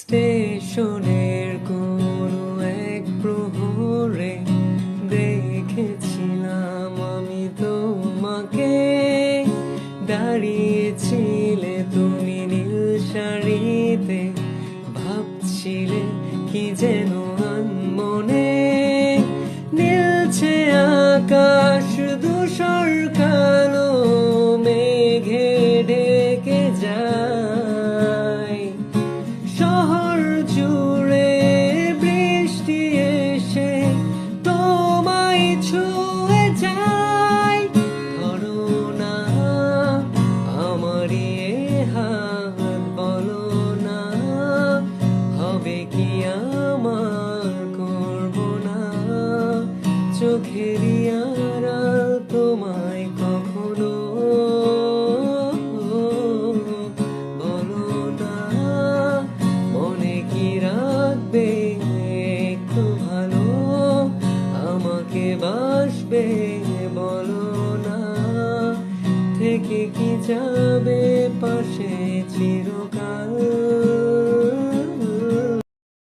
স্টেশনের কোনো এক প্রহরে দেখেছিলাম আমি তোমাকে, দাঁড়িয়েছিলে তুমি নীল শাড়িতে, ভাবছিলে কি যেন আনমনে। নীলছে আকাশ ধূসর কালো মেঘে ঢেকে যায়, শহর জুড়ে বৃষ্টি এসে তোমায় ছুঁয়ে যায়। ধরো না আমারই এ হাত, বলো না হবে কি আমার, করবো না চোখেরই আড়াল তোমায় কখনো। বলো না মনে কি রাখবে একটু ভালো, আমাকে বাসবে বলো না, থেকে কি যাবে পাশে চিরকাল।